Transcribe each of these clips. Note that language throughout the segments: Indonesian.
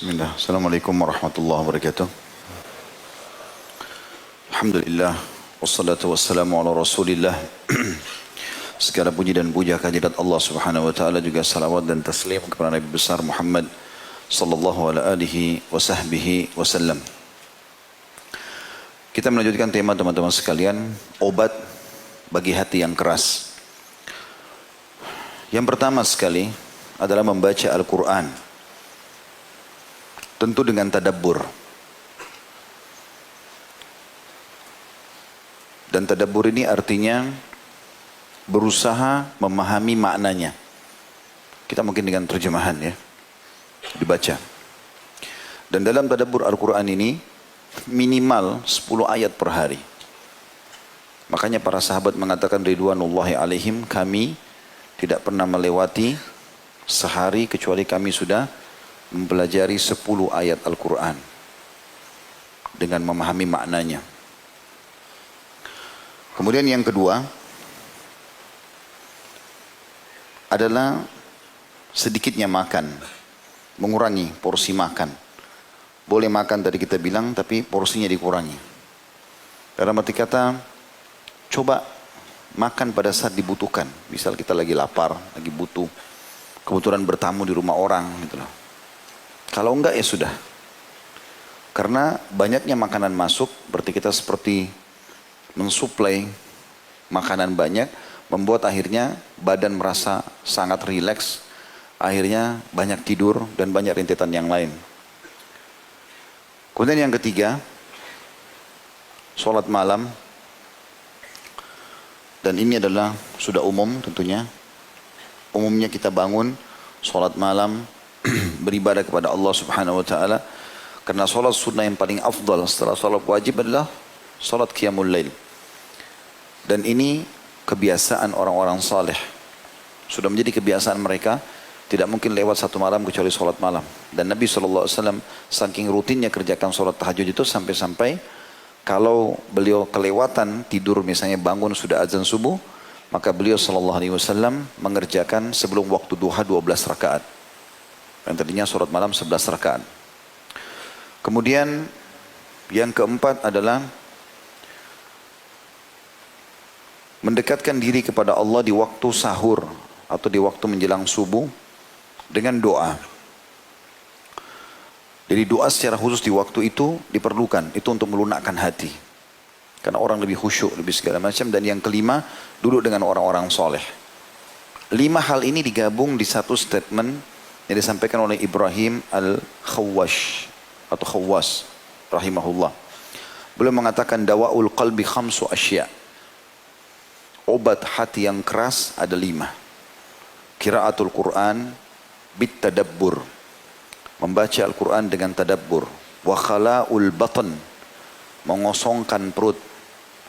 Bismillah. Assalamualaikum warahmatullahi wabarakatuh. Alhamdulillah. Wassalatu wassalamu ala rasulillah. Segala puji dan puja kehadirat Allah subhanahu wa ta'ala, juga salawat dan taslim kepada Nabi besar Muhammad sallallahu ala alihi wa sahbihi wasallam. Kita melanjutkan tema teman-teman sekalian, obat bagi hati yang keras. Yang pertama sekali adalah membaca Al-Quran. Tentu dengan tadabbur. Dan tadabbur ini artinya berusaha memahami maknanya. Kita mungkin dengan terjemahan ya, dibaca. Dan dalam tadabbur Al-Quran ini minimal 10 ayat per hari. Makanya para sahabat mengatakan ridwanullahi alaihim, kami tidak pernah melewati sehari kecuali kami sudah mempelajari 10 ayat Al-Quran dengan memahami maknanya. Kemudian yang kedua adalah sedikitnya makan, mengurangi porsi makan. Boleh makan tadi kita bilang, tapi porsinya dikurangi. Dalam arti kata, coba makan pada saat dibutuhkan. Misal kita lagi lapar, lagi butuh, kebetulan bertamu di rumah orang gitu loh. Kalau enggak ya sudah. Karena banyaknya makanan masuk, berarti kita seperti mensuplai makanan banyak, membuat akhirnya badan merasa sangat rileks, akhirnya banyak tidur dan banyak rentetan yang lain. Kemudian yang ketiga, sholat malam. Dan ini adalah sudah umum tentunya. Umumnya kita bangun, sholat malam, beribadah kepada Allah subhanahu wa ta'ala. Karena sholat sunnah yang paling afdal setelah sholat wajib adalah sholat qiyamul lail. Dan ini kebiasaan orang-orang saleh. Sudah menjadi kebiasaan mereka, tidak mungkin lewat satu malam kecuali sholat malam. Dan Nabi SAW saking rutinnya kerjakan sholat tahajud itu sampai-sampai kalau beliau kelewatan tidur, misalnya bangun sudah azan subuh, maka beliau SAW mengerjakan sebelum waktu duha 12 rakaat. Yang tadinya sholat malam 11 rakaat. Kemudian yang keempat adalah mendekatkan diri kepada Allah di waktu sahur atau di waktu menjelang subuh dengan doa. Jadi doa secara khusus di waktu itu diperlukan. Itu untuk melunakkan hati. Karena orang lebih khusyuk, lebih segala macam. Dan yang kelima, duduk dengan orang-orang soleh. 5 hal ini digabung di satu statement yang disampaikan oleh Ibrahim Al-Khawwash atau Khawwas rahimahullah. Beliau mengatakan dawa'ul qalbi khamsu asya'. Obat hati yang keras ada 5. Qiraatul Quran bit tadabbur. Membaca Al-Quran dengan tadabbur. Wa khala'ul batan. Mengosongkan perut.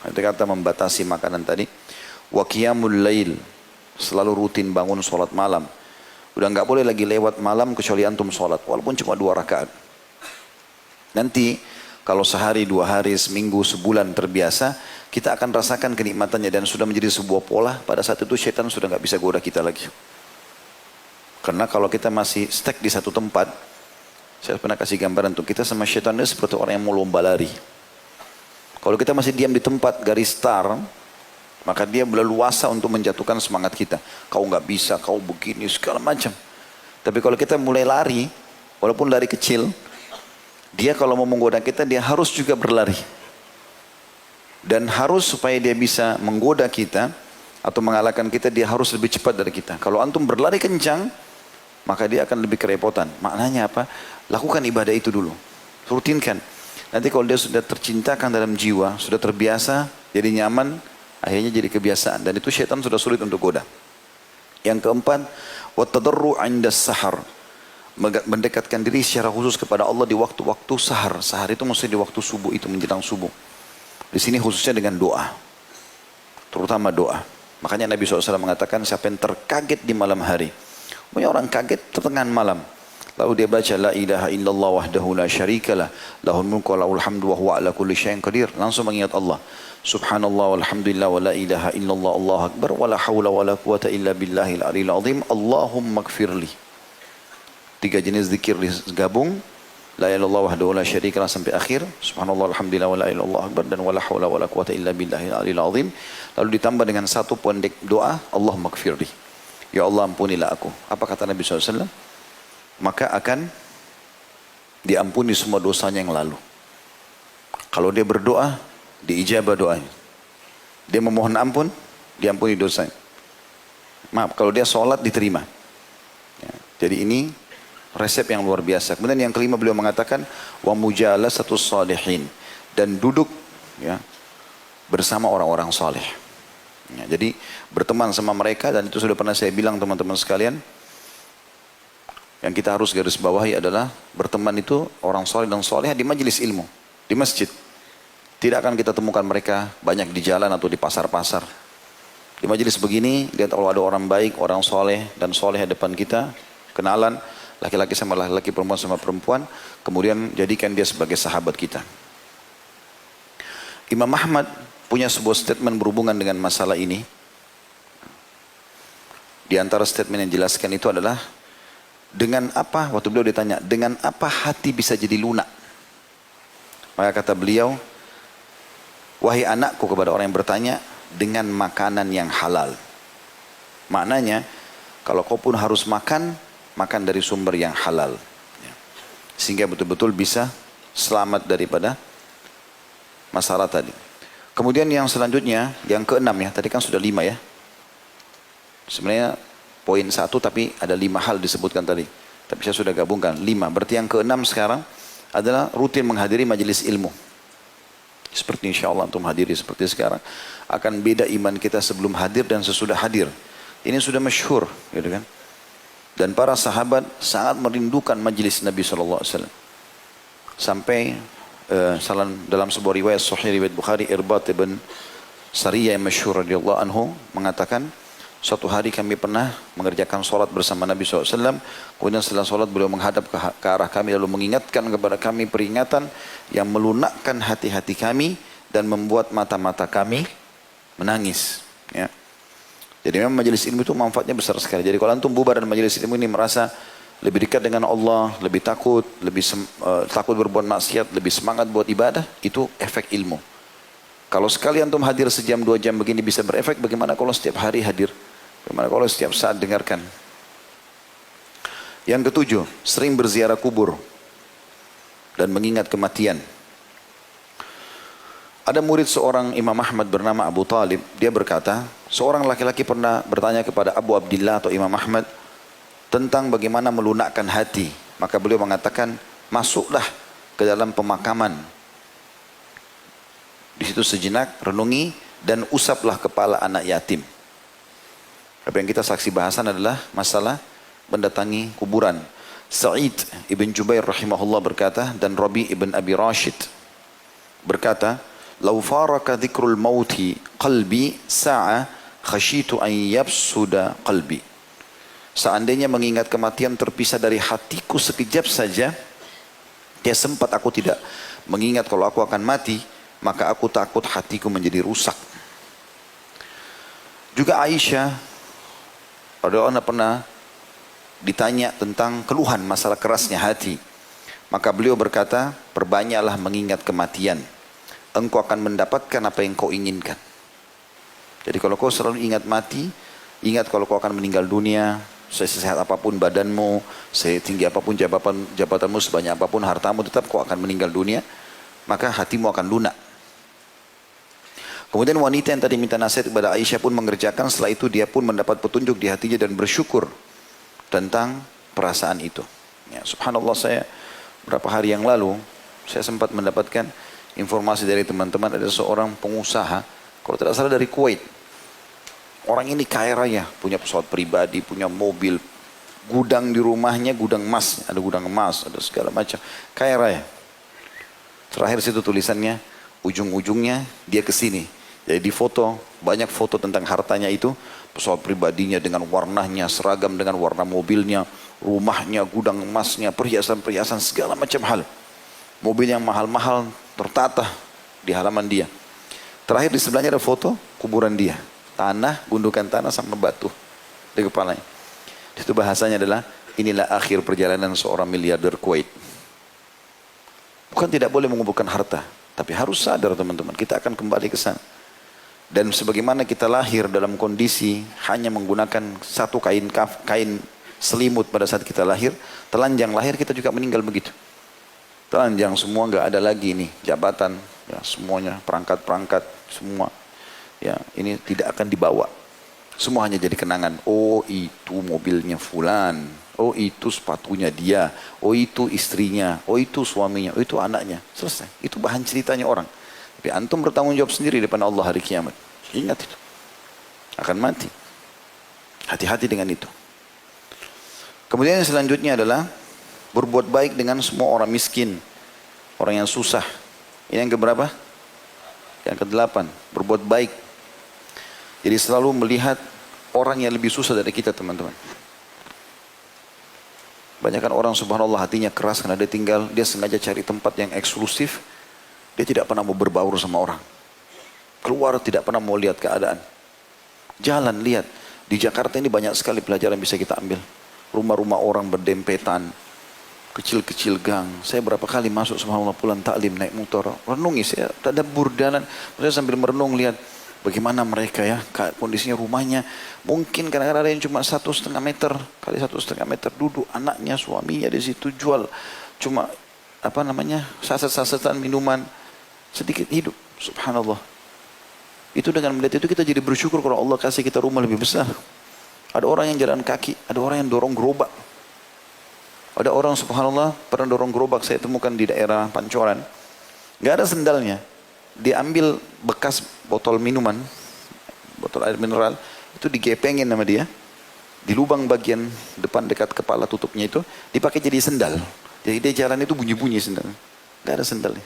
Itu kata membatasi makanan tadi. Wa qiyamul lail. Selalu rutin bangun sholat malam. Udah nggak boleh lagi lewat malam kecuali antum sholat. Walaupun cuma 2 rakaat. Nanti kalau sehari, 2 hari, seminggu, sebulan terbiasa, kita akan rasakan kenikmatannya dan sudah menjadi sebuah pola. Pada saat itu syaitan sudah nggak bisa goda kita lagi. Karena kalau kita masih stuck di satu tempat, saya pernah kasih gambaran untuk kita sama syaitan itu seperti orang yang mau lomba lari. Kalau kita masih diam di tempat garis start, maka dia berleluasa untuk menjatuhkan semangat kita. Kau nggak bisa, kau begini, segala macam. Tapi kalau kita mulai lari, walaupun lari kecil, dia kalau mau menggoda kita, dia harus juga berlari. Dan harus supaya dia bisa menggoda kita atau mengalahkan kita, dia harus lebih cepat dari kita. Kalau antum berlari kencang, maka dia akan lebih kerepotan. Maknanya apa? Lakukan ibadah itu dulu. Rutinkan. Nanti kalau dia sudah tercintakan dalam jiwa, sudah terbiasa, jadi nyaman, akhirnya jadi kebiasaan. Dan itu syaitan sudah sulit untuk goda. Yang keempat, wattadarru 'inda sahar. Mendekatkan diri secara khusus kepada Allah di waktu-waktu sahar. Sahar itu maksudnya di waktu subuh itu, menjelang subuh. Di sini khususnya dengan doa. Terutama doa. Makanya Nabi SAW mengatakan siapa yang terkaget di malam hari. Banyak orang kaget pertengahan malam. Lalu dia baca la ilaha illallah wahdahu la syarikalah lahul mulku wa lahul hamdu wa huwa ala kulli syai'in qadir. Langsung mengingat Allah. Subhanallah walhamdulillah wa la ilaha illallah Allahu akbar wa la hawla wa la quwata illa billahil aliyil azim. Allahumma gfirli. 3 jenis zikir digabung. La ilaha illallah wahdahu la syarika lah sampai akhir. Subhanallah alhamdulillah wa la ilaha illallah akbar dan wala haula wala quwata illa billahil aliyil azim. Lalu ditambah dengan satu pendek doa, Allahumma gfirli. Ya Allah ampunilah aku. Apa kata Nabi SAW? Maka akan diampuni semua dosanya yang lalu. Kalau dia berdoa, diijabah doanya. Dia memohon ampun, diampuni dosanya. Maaf, kalau dia sholat diterima. Ya, jadi ini resep yang luar biasa. Kemudian yang kelima beliau mengatakan wa mujalasatus salihin, dan duduk ya bersama orang-orang saleh. Ya, jadi berteman sama mereka, dan itu sudah pernah saya bilang teman-teman sekalian. Yang kita harus garis bawahi adalah berteman itu orang saleh dan saleh di majelis ilmu, di masjid. Tidak akan kita temukan mereka banyak di jalan atau di pasar-pasar. Di majelis begini, lihat kalau ada orang baik, orang saleh dan saleh di depan kita, kenalan. Laki-laki sama laki-laki, perempuan sama perempuan, kemudian jadikan dia sebagai sahabat kita. Imam Ahmad punya sebuah statement berhubungan dengan masalah ini. Di antara statement yang dijelaskan itu adalah, dengan apa, waktu beliau ditanya, dengan apa hati bisa jadi lunak? Maka kata beliau, wahai anakku, kepada orang yang bertanya, dengan makanan yang halal. Maknanya, kalau kau pun harus makan, makan dari sumber yang halal, sehingga betul-betul bisa selamat daripada masalah tadi. Kemudian yang selanjutnya, yang keenam ya, tadi kan sudah 5 ya. Sebenarnya poin 1 tapi ada 5 hal disebutkan tadi. Tapi saya sudah gabungkan 5. Berarti yang keenam sekarang adalah rutin menghadiri majelis ilmu. Seperti insya Allah antum hadiri seperti sekarang. Akan beda iman kita sebelum hadir dan sesudah hadir. Ini sudah masyhur, gitu kan. Dan para sahabat sangat merindukan majelis Nabi SAW. Sampai dalam sebuah riwayat sahih riwayat Bukhari, Irbad ibn Sariyah yang masyhur radhiyallahu anhu mengatakan, suatu hari kami pernah mengerjakan sholat bersama Nabi SAW. Kemudian setelah sholat beliau menghadap ke arah kami lalu mengingatkan kepada kami peringatan yang melunakkan hati-hati kami dan membuat mata-mata kami menangis. Ya. Jadi memang majelis ilmu itu manfaatnya besar sekali. Jadi kalau antum bubar dan majelis ilmu ini merasa lebih dekat dengan Allah, lebih takut, takut berbuat maksiat, lebih semangat buat ibadah, itu efek ilmu. Kalau sekali antum hadir sejam 2 jam begini bisa berefek, bagaimana kalau setiap hari hadir? Bagaimana kalau setiap saat dengarkan? Yang ketujuh, sering berziarah kubur dan mengingat kematian. Ada murid seorang Imam Ahmad bernama Abu Talib. Dia berkata, seorang laki-laki pernah bertanya kepada Abu Abdillah atau Imam Ahmad tentang bagaimana melunakkan hati. Maka beliau mengatakan, masuklah ke dalam pemakaman. Di situ sejenak, renungi dan usaplah kepala anak yatim. Apa yang kita saksi bahasan adalah masalah mendatangi kuburan. Sa'id ibn Jubair rahimahullah berkata, dan Rabi ibn Abi Rashid berkata, "Lau faraka dzikrul mauti qalbi sa'a khasyitu an yabsuda qalbi." Seandainya mengingat kematian terpisah dari hatiku sekejap saja, dia sempat aku tidak mengingat kalau aku akan mati, maka aku takut hatiku menjadi rusak. Juga Aisyah radhiyallahu anha pernah ditanya tentang keluhan masalah kerasnya hati. Maka beliau berkata, perbanyaklah mengingat kematian. Engkau akan mendapatkan apa yang kau inginkan. Jadi kalau kau selalu ingat mati, ingat kalau kau akan meninggal dunia, sesehat apapun badanmu, setinggi apapun jabatanmu, sebanyak apapun hartamu, tetap kau akan meninggal dunia, maka hatimu akan lunak. Kemudian wanita yang tadi minta nasihat kepada Aisyah pun mengerjakan, setelah itu dia pun mendapat petunjuk di hatinya dan bersyukur tentang perasaan itu. Ya, subhanallah, saya beberapa hari yang lalu, saya sempat mendapatkan informasi dari teman-teman, ada seorang pengusaha, kalau tidak salah dari Kuwait. Orang ini kaya raya, punya pesawat pribadi, punya mobil, gudang di rumahnya, gudang emas, ada gudang emas, ada segala macam, kaya raya. Terakhir situ tulisannya, ujung-ujungnya dia ke sini. Jadi di foto, banyak foto tentang hartanya itu, pesawat pribadinya dengan warnanya, seragam dengan warna mobilnya, rumahnya, gudang emasnya, perhiasan-perhiasan, segala macam hal. Mobil yang mahal-mahal tertata di halaman dia. Terakhir di sebelahnya ada foto kuburan dia. Tanah, gundukan tanah sama batu di kepalanya. Itu bahasanya adalah, inilah akhir perjalanan seorang miliarder Kuwait. Bukan tidak boleh mengumpulkan harta, tapi harus sadar teman-teman, kita akan kembali ke sana. Dan sebagaimana kita lahir dalam kondisi hanya menggunakan satu kain selimut pada saat kita lahir, telanjang lahir kita juga meninggal begitu. Telanjang semua, nggak ada lagi nih jabatan, ya semuanya perangkat-perangkat semua, ya ini tidak akan dibawa. Semua hanya jadi kenangan. Oh itu mobilnya fulan, oh itu sepatunya dia, oh itu istrinya, oh itu suaminya, oh itu anaknya. Selesai. Itu bahan ceritanya orang. Tapi antum bertanggung jawab sendiri di depan Allah hari kiamat. Ingat itu. Akan mati. Hati-hati dengan itu. Kemudian yang selanjutnya adalah berbuat baik dengan semua orang miskin, orang yang susah. Ini yang keberapa? Yang ke-8, berbuat baik. Jadi selalu melihat orang yang lebih susah dari kita teman-teman. Banyakkan orang subhanallah hatinya keras karena dia sengaja cari tempat yang eksklusif. Dia tidak pernah mau berbaur sama orang. Keluar tidak pernah mau lihat keadaan. Jalan lihat. Di Jakarta ini banyak sekali pelajaran bisa kita ambil. Rumah-rumah orang berdempetan. Kecil-kecil gang. Saya berapa kali masuk subhanallah pulang taklim naik motor. Renungi saya tadabbur jalan. Saya sambil merenung lihat bagaimana mereka ya. Kondisinya rumahnya. Mungkin kadang-kadang ada yang cuma 1,5 meter. Kali 1,5 meter duduk. Anaknya, suaminya di situ jual. Cuma saset-sasetan minuman. Sedikit hidup. Subhanallah. Itu dengan melihat itu kita jadi bersyukur kalau Allah kasih kita rumah lebih besar. Ada orang yang jalan kaki. Ada orang yang dorong gerobak. Ada orang subhanallah pernah dorong gerobak saya temukan di daerah Pancoran. Gak ada sendalnya. Dia ambil bekas botol minuman, botol air mineral, itu digepengin sama dia. Di lubang bagian depan dekat kepala tutupnya itu, dipakai jadi sendal. Jadi dia jalan itu bunyi-bunyi sendal. Gak ada sendalnya.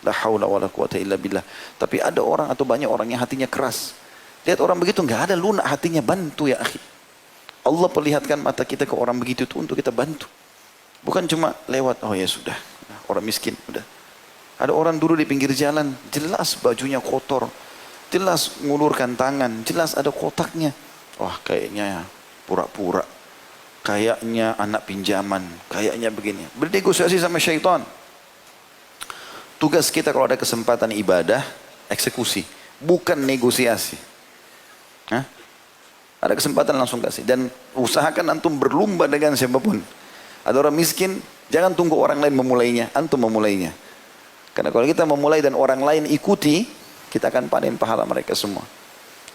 La haula wala quwata illa billah. Tapi ada orang atau banyak orang yang hatinya keras. Lihat orang begitu gak ada lunak hatinya, bantu ya akhi. Allah perlihatkan mata kita ke orang begitu itu untuk kita bantu. Bukan cuma lewat, oh ya sudah, orang miskin, udah. Ada orang dulu di pinggir jalan, jelas bajunya kotor, jelas ngulurkan tangan, jelas ada kotaknya. Wah kayaknya pura-pura, kayaknya anak pinjaman, kayaknya begini. Bernegosiasi sama syaitan. Tugas kita kalau ada kesempatan ibadah, eksekusi, bukan negosiasi. Hah? Ada kesempatan langsung kasih. Dan usahakan antum berlumba dengan siapapun. Ada orang miskin, jangan tunggu orang lain memulainya, antum memulainya. Karena kalau kita memulai dan orang lain ikuti, kita akan panen pahala mereka semua.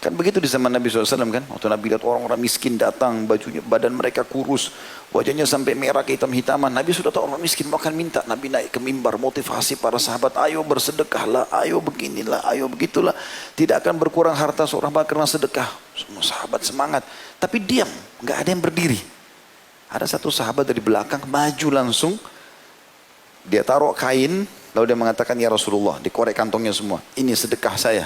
Kan begitu di zaman Nabi SAW kan. Waktu Nabi lihat orang-orang miskin datang, bajunya, badan mereka kurus, wajahnya sampai merah kehitam-hitaman. Nabi sudah tahu orang miskin makan minta. Nabi naik ke mimbar motivasi para sahabat, ayo bersedekahlah, ayo beginilah, ayo begitulah. Tidak akan berkurang harta seorang karena sedekah. Semua sahabat semangat. Tapi diam, nggak ada yang berdiri. Ada satu sahabat dari belakang maju langsung. Dia taruh kain, lalu dia mengatakan, ya Rasulullah, dikorek kantongnya semua. Ini sedekah saya.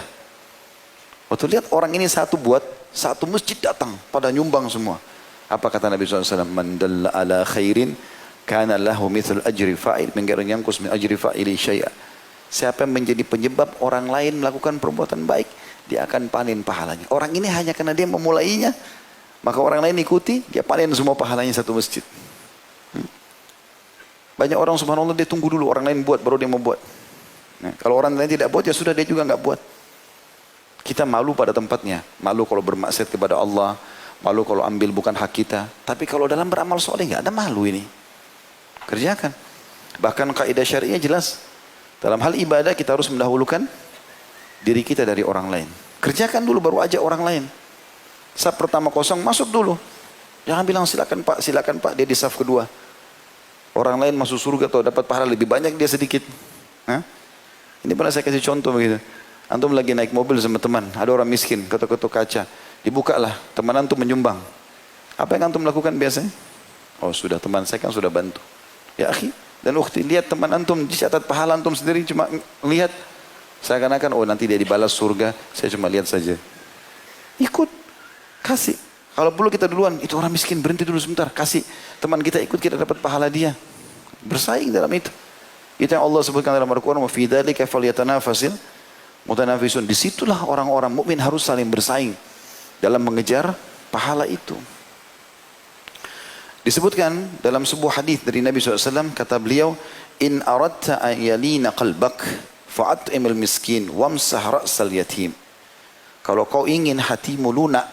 Waktu lihat orang ini satu buat, satu masjid datang pada nyumbang semua. Apa kata Nabi SAW? Man dalla ala khairin kana lahu mithul ajri fa'il min ghairi yanqus min ajri fa'ili syai'a. Siapa yang menjadi penyebab orang lain melakukan perbuatan baik, dia akan panen pahalanya. Orang ini hanya karena dia memulainya, maka orang lain ikuti, dia panen semua pahalanya satu masjid. Banyak orang subhanallah dia tunggu dulu orang lain buat baru dia mau buat. Nah, kalau orang lain tidak buat ya sudah dia juga nggak buat. Kita malu pada tempatnya, malu kalau bermaksiat kepada Allah, malu kalau ambil bukan hak kita. Tapi kalau dalam beramal soleh nggak ada malu ini. Kerjakan. Bahkan kaidah syariah jelas. Dalam hal ibadah kita harus mendahulukan diri kita dari orang lain. Kerjakan dulu baru ajak orang lain. Saf pertama kosong masuk dulu. Jangan bilang silakan Pak, dia di saf kedua. Orang lain masuk surga atau dapat pahala lebih banyak, dia sedikit. Hah? Ini pernah saya kasih contoh begitu. Antum lagi naik mobil sama teman, ada orang miskin, ketuk-ketuk kaca. Dibukalah, teman antum menyumbang. Apa yang antum lakukan biasanya? Oh sudah, teman saya kan sudah bantu. Ya akhi, dan ukhti, lihat teman antum, dicatat pahala antum sendiri, cuma lihat. Seakan-akan, oh nanti dia dibalas surga, saya cuma lihat saja. Ikut, kasih. Kalau perlu kita duluan, itu orang miskin, berhenti dulu sebentar, kasih. Teman kita ikut, kita dapat pahala dia. Bersaing dalam itu. Itu yang Allah sebutkan dalam Al-Quran, wa fi dzalika falyatanafasil mutanafisun. Disitulah orang-orang mukmin harus saling bersaing dalam mengejar pahala itu. Disebutkan dalam sebuah hadis dari Nabi SAW, kata beliau, In aradta an yalina qalbak fa'at'imil miskin wamsah ra'sal yatim. Kalau kau ingin hatimu lunak,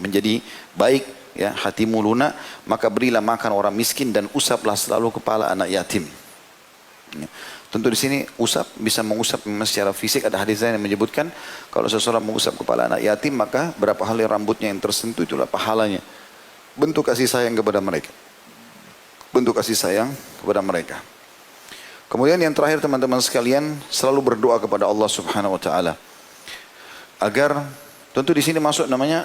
menjadi baik, ya, hatimu lunak, maka berilah makan orang miskin dan usaplah selalu kepala anak yatim. Ya. Tentu di sini usap bisa mengusap memang secara fisik. Ada hadis yang menyebutkan kalau seseorang mengusap kepala anak yatim maka berapa hari rambutnya yang tersentuh itulah pahalanya. Bentuk kasih sayang kepada mereka. Bentuk kasih sayang kepada mereka. Kemudian yang terakhir teman-teman sekalian, selalu berdoa kepada Allah Subhanahu wa taala. Agar tentu di sini masuk namanya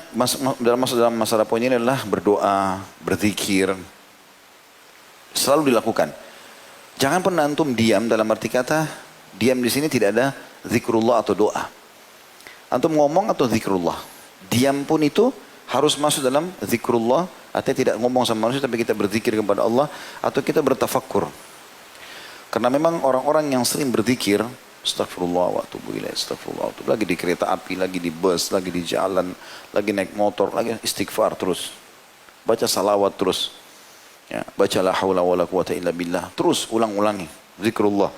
dalam masalah poin ini adalah berdoa, berzikir. Selalu dilakukan. Jangan pernah antum diam, dalam arti kata diam di sini tidak ada zikrullah atau doa. Antum ngomong atau zikrullah. Diam pun itu harus masuk dalam zikrullah, artinya tidak ngomong sama manusia tapi kita berzikir kepada Allah atau kita bertafakkur. Karena memang orang-orang yang sering berzikir, astagfirullah wa atubu ilaih, astagfirullah wa atubu, lagi di kereta api, lagi di bus, lagi di jalan, lagi naik motor, lagi istighfar terus. Baca salawat terus. Ya, baca la haula wala quwata illa billah. Terus ulang-ulangi zikrullah.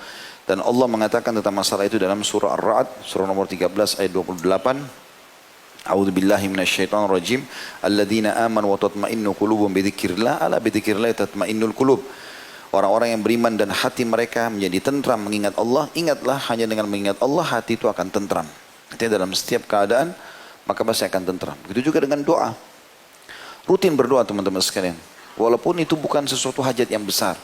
Dan Allah mengatakan tentang masalah itu dalam surah Ar-Ra'd, surah nomor 13 ayat 28. A'udzu billahi minasyaitonir rajim. Alladzina amanu wa tatma'innu qulubuhum bidzikrillah, ala bidzikrillah tatma'innul qulub. Orang-orang yang beriman dan hati mereka menjadi tentram mengingat Allah. Ingatlah, hanya dengan mengingat Allah hati itu akan tentram. Artinya dalam setiap keadaan maka pasti akan tentram. Begitu juga dengan doa. Rutin berdoa teman-teman sekalian. Walaupun itu bukan sesuatu hajat yang besar.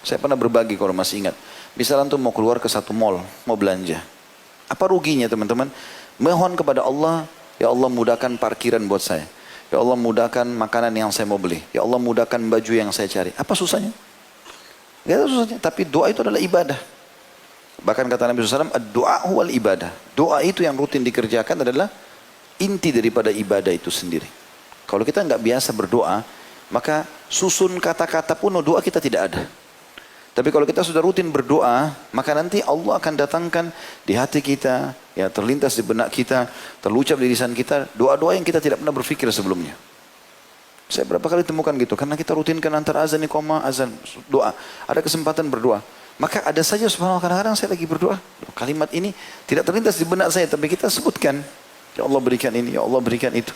Saya pernah berbagi kalau masih ingat. Misalnya antum mau keluar ke satu mall, mau belanja. Apa ruginya teman-teman? Mohon kepada Allah, ya Allah mudahkan parkiran buat saya. Ya Allah mudahkan makanan yang saya mau beli. Ya Allah mudahkan baju yang saya cari. Apa susahnya? Gak ada susahnya. Tapi doa itu adalah ibadah. Bahkan kata Nabi SAW, doa huwal ibadah. Doa itu yang rutin dikerjakan adalah inti daripada ibadah itu sendiri. Kalau kita nggak biasa berdoa, maka susun kata-kata pun doa kita tidak ada. Tapi kalau kita sudah rutin berdoa, maka nanti Allah akan datangkan di hati kita, ya terlintas di benak kita, terlucap di lisan kita, doa-doa yang kita tidak pernah berpikir sebelumnya. Saya berapa kali temukan gitu, karena kita rutinkan antara azan, iqamah, azan, doa. Ada kesempatan berdoa. Maka ada saja subhanallah kadang-kadang saya lagi berdoa, kalimat ini tidak terlintas di benak saya, tapi kita sebutkan, ya Allah berikan ini, ya Allah berikan itu.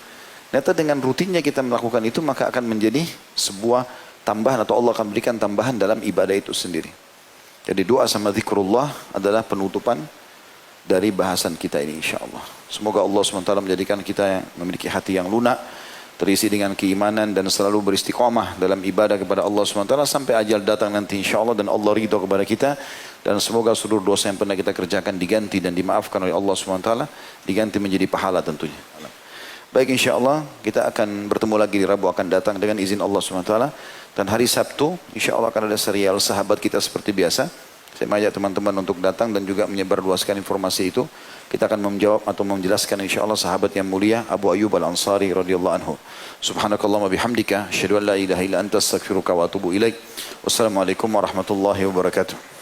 Ternyata dengan rutinnya kita melakukan itu maka akan menjadi sebuah tambahan atau Allah akan berikan tambahan dalam ibadah itu sendiri. Jadi doa sama zikrullah adalah penutupan dari bahasan kita ini insyaAllah. Semoga Allah SWT menjadikan kita yang memiliki hati yang lunak, terisi dengan keimanan dan selalu beristiqamah dalam ibadah kepada Allah SWT sampai ajal datang nanti insyaAllah dan Allah ridho kepada kita. Dan semoga seluruh dosa yang pernah kita kerjakan diganti dan dimaafkan oleh Allah SWT, diganti menjadi pahala tentunya. Baik insyaAllah kita akan bertemu lagi di Rabu akan datang dengan izin Allah SWT. Dan hari Sabtu insyaAllah akan ada serial sahabat kita seperti biasa. Saya mengajak teman-teman untuk datang dan juga menyebarluaskan informasi itu. Kita akan menjawab atau menjelaskan insyaAllah sahabat yang mulia Abu Ayyub Al-Ansari radhiyallahu anhu. Subhanakallahumma bihamdika asyhadu an la ilaha illa anta astaghfiruka wa atubu ilaik. Wassalamualaikum warahmatullahi wabarakatuh.